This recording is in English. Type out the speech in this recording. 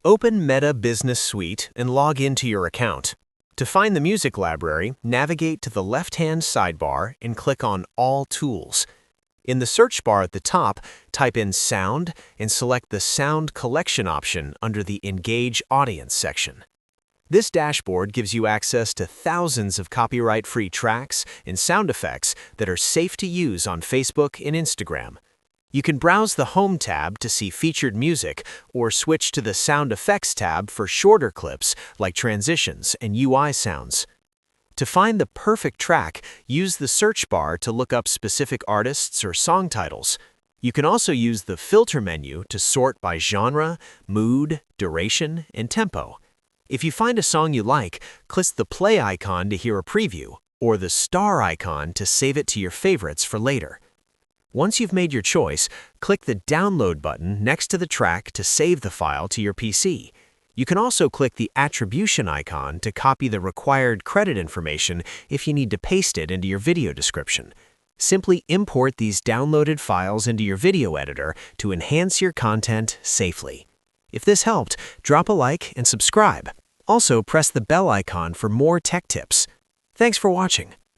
Open Meta Business Suite and log into your account. To find the music library, navigate to the left-hand sidebar and click on All Tools. In the search bar at the top, type in Sound and select the Sound Collection option under the Engage Audience section. This dashboard gives you access to thousands of copyright-free tracks and sound effects that are safe to use on Facebook and Instagram. You can browse the Home tab to see featured music or switch to the Sound Effects tab for shorter clips like transitions and UI sounds. To find the perfect track, use the search bar to look up specific artists or song titles. You can also use the Filter menu to sort by genre, mood, duration, and tempo. If you find a song you like, click the play icon to hear a preview, or the star icon to save it to your favorites for later. Once you've made your choice, click the Download button next to the track to save the file to your PC. You can also click the Attribution icon to copy the required credit information if you need to paste it into your video description. Simply import these downloaded files into your video editor to enhance your content safely. If this helped, drop a like and subscribe. Also, press the bell icon for more tech tips. Thanks for watching.